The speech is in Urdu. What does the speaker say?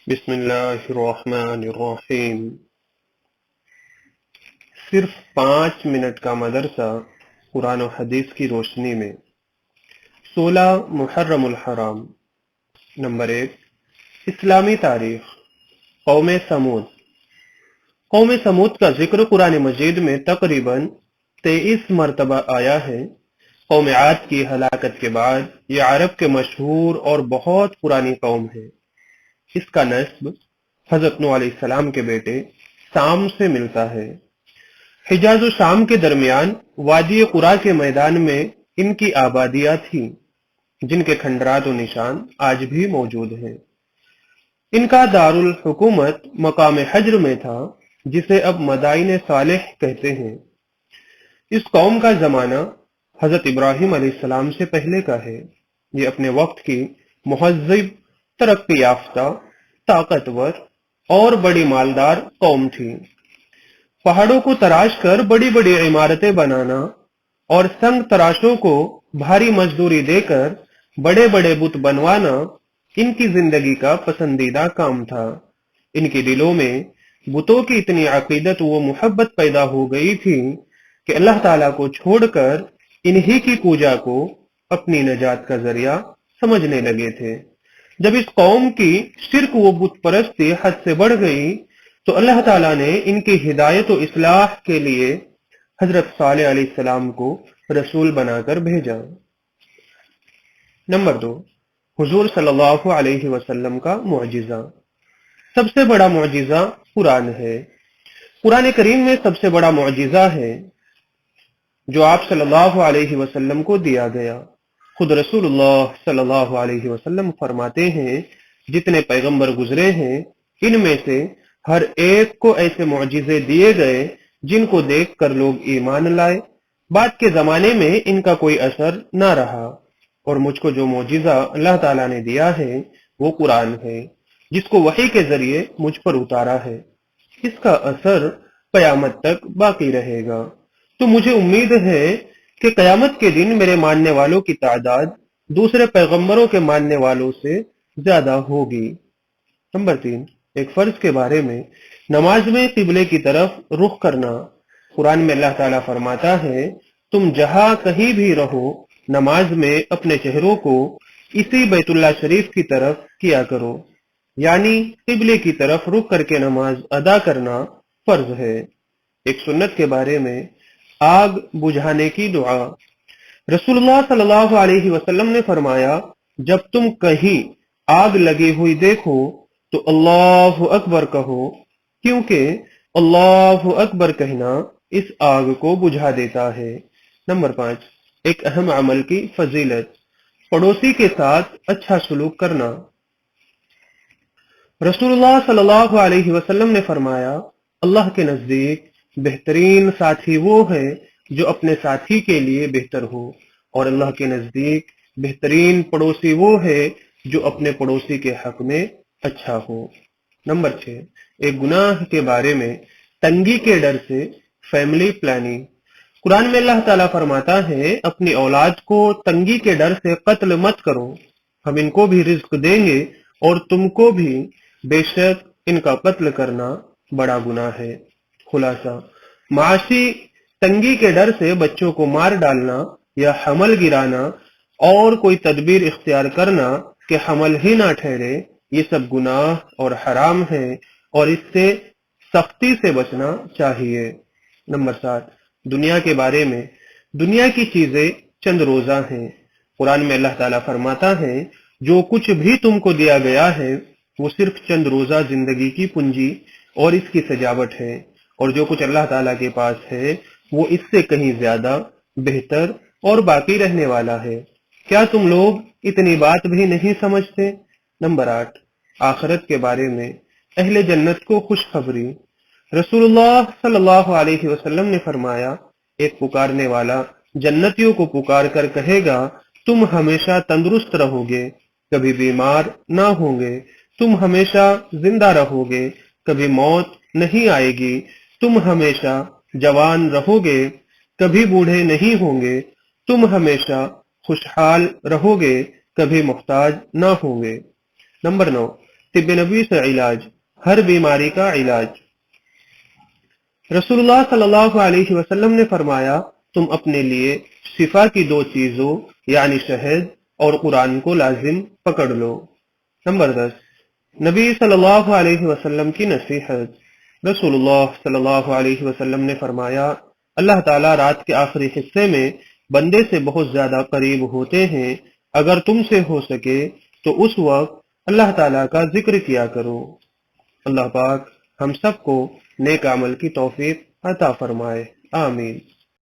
بسم اللہ الرحمن الرحیم۔ صرف 5 منٹ کا مدرسہ قرآن و حدیث کی روشنی میں 16 محرم الحرام۔ نمبر 1، اسلامی تاریخ۔ قوم سمود۔ قوم سمود کا ذکر قرآن مجید میں تقریباً 23 مرتبہ آیا ہے۔ قوم عاد کی ہلاکت کے بعد یہ عرب کے مشہور اور بہت پرانی قوم ہے۔ اس کا نسب حضرت نوح علیہ السلام کے بیٹے سام سے ملتا ہے۔ حجاز و شام کے درمیان وادی قرا کے میدان میں ان کی آبادیاں تھیں، جن کے کھنڈرات و نشان آج بھی موجود ہیں۔ ان کا دارالحکومت مقام حجر میں تھا، جسے اب مدائن صالح کہتے ہیں۔ اس قوم کا زمانہ حضرت ابراہیم علیہ السلام سے پہلے کا ہے۔ یہ اپنے وقت کی مہذب، ترقی یافتہ، طاقتور اور بڑی مالدار قوم تھی۔ پہاڑوں کو تراش کر بڑی بڑی عمارتیں بنانا اور سنگ تراشوں کو بھاری مزدوری دے کر بڑے بڑے بت بنوانا ان کی زندگی کا پسندیدہ کام تھا۔ ان کے دلوں میں بتوں کی اتنی عقیدت و محبت پیدا ہو گئی تھی کہ اللہ تعالیٰ کو چھوڑ کر انہی کی پوجا کو اپنی نجات کا ذریعہ سمجھنے لگے تھے۔ جب اس قوم کی شرک و بت پرستی حد سے بڑھ گئی تو اللہ تعالیٰ نے ان کی ہدایت و اصلاح کے لیے حضرت صالح علیہ السلام کو رسول بنا کر بھیجا۔ نمبر 2، حضور صلی اللہ علیہ وسلم کا معجزہ۔ سب سے بڑا معجزہ قرآن ہے۔ قرآن کریم میں سب سے بڑا معجزہ ہے جو آپ صلی اللہ علیہ وسلم کو دیا گیا۔ خود رسول اللہ صلی اللہ علیہ وسلم فرماتے ہیں، جتنے پیغمبر گزرے ہیں ان میں سے ہر ایک کو ایسے معجزے دیے گئے جن کو دیکھ کر لوگ ایمان لائے۔ بعد کے زمانے میں ان کا کوئی اثر نہ رہا، اور مجھ کو جو معجزہ اللہ تعالیٰ نے دیا ہے وہ قرآن ہے، جس کو وحی کے ذریعے مجھ پر اتارا ہے۔ اس کا اثر قیامت تک باقی رہے گا، تو مجھے امید ہے کہ قیامت کے دن میرے ماننے والوں کی تعداد دوسرے پیغمبروں کے ماننے والوں سے زیادہ ہوگی۔ نمبر 3، ایک فرض کے بارے میں، نماز میں قبلے کی طرف رخ کرنا۔ قرآن میں اللہ تعالیٰ فرماتا ہے، تم جہاں کہیں بھی رہو نماز میں اپنے چہروں کو اسی بیت اللہ شریف کی طرف کیا کرو، یعنی قبلے کی طرف رخ کر کے نماز ادا کرنا فرض ہے۔ ایک سنت کے بارے میں، آگ بجھانے کی دعا۔ رسول اللہ صلی اللہ علیہ وسلم نے فرمایا، جب تم کہیں آگ لگی ہوئی دیکھو تو اللہ اکبر کہو، کیونکہ اللہ اکبر کہنا اس آگ کو بجھا دیتا ہے۔ نمبر 5، ایک اہم عمل کی فضیلت، پڑوسی کے ساتھ اچھا سلوک کرنا۔ رسول اللہ صلی اللہ علیہ وسلم نے فرمایا، اللہ کے نزدیک بہترین ساتھی وہ ہے جو اپنے ساتھی کے لیے بہتر ہو، اور اللہ کے نزدیک بہترین پڑوسی وہ ہے جو اپنے پڑوسی کے حق میں اچھا ہو۔ نمبر 6، ایک گناہ کے بارے میں، تنگی کے ڈر سے فیملی پلاننگ۔ قرآن میں اللہ تعالیٰ فرماتا ہے، اپنی اولاد کو تنگی کے ڈر سے قتل مت کرو، ہم ان کو بھی رزق دیں گے اور تم کو بھی، بے شک ان کا قتل کرنا بڑا گناہ ہے۔ خلاصہ، معاشی تنگی کے ڈر سے بچوں کو مار ڈالنا یا حمل گرانا اور کوئی تدبیر اختیار کرنا کہ حمل ہی نہ ٹھہرے، یہ سب گناہ اور حرام ہے، اور اس سے سختی سے بچنا چاہیے۔ نمبر 7، دنیا کے بارے میں، دنیا کی چیزیں چند روزہ ہیں۔ قرآن میں اللہ تعالیٰ فرماتا ہے، جو کچھ بھی تم کو دیا گیا ہے وہ صرف چند روزہ زندگی کی پونجی اور اس کی سجاوٹ ہے، اور جو کچھ اللہ تعالیٰ کے پاس ہے وہ اس سے کہیں زیادہ بہتر اور باقی رہنے والا ہے۔ کیا تم لوگ اتنی بات بھی نہیں سمجھتے؟ نمبر 8، آخرت کے بارے میں، اہل جنت کو خوشخبری۔ رسول اللہ صلی اللہ علیہ وسلم نے فرمایا، ایک پکارنے والا جنتیوں کو پکار کر کہے گا، تم ہمیشہ تندرست رہو گے، کبھی بیمار نہ ہوں گے، تم ہمیشہ زندہ رہو گے، کبھی موت نہیں آئے گی، تم ہمیشہ جوان رہو گے، کبھی بوڑھے نہیں ہوں گے، تم ہمیشہ خوشحال رہو گے، کبھی محتاج نہ ہوں گے۔ نمبر 9، طب نبی سے علاج، ہر بیماری کا علاج۔ رسول اللہ صلی اللہ علیہ وسلم نے فرمایا، تم اپنے لیے شفا کی دو چیزوں یعنی شہد اور قرآن کو لازم پکڑ لو۔ نمبر 10، نبی صلی اللہ علیہ وسلم کی نصیحت۔ رسول اللہ صلی اللہ علیہ وسلم نے فرمایا، اللہ تعالیٰ رات کے آخری حصے میں بندے سے بہت زیادہ قریب ہوتے ہیں، اگر تم سے ہو سکے تو اس وقت اللہ تعالیٰ کا ذکر کیا کرو۔ اللہ پاک ہم سب کو نیک عمل کی توفیق عطا فرمائے، آمین۔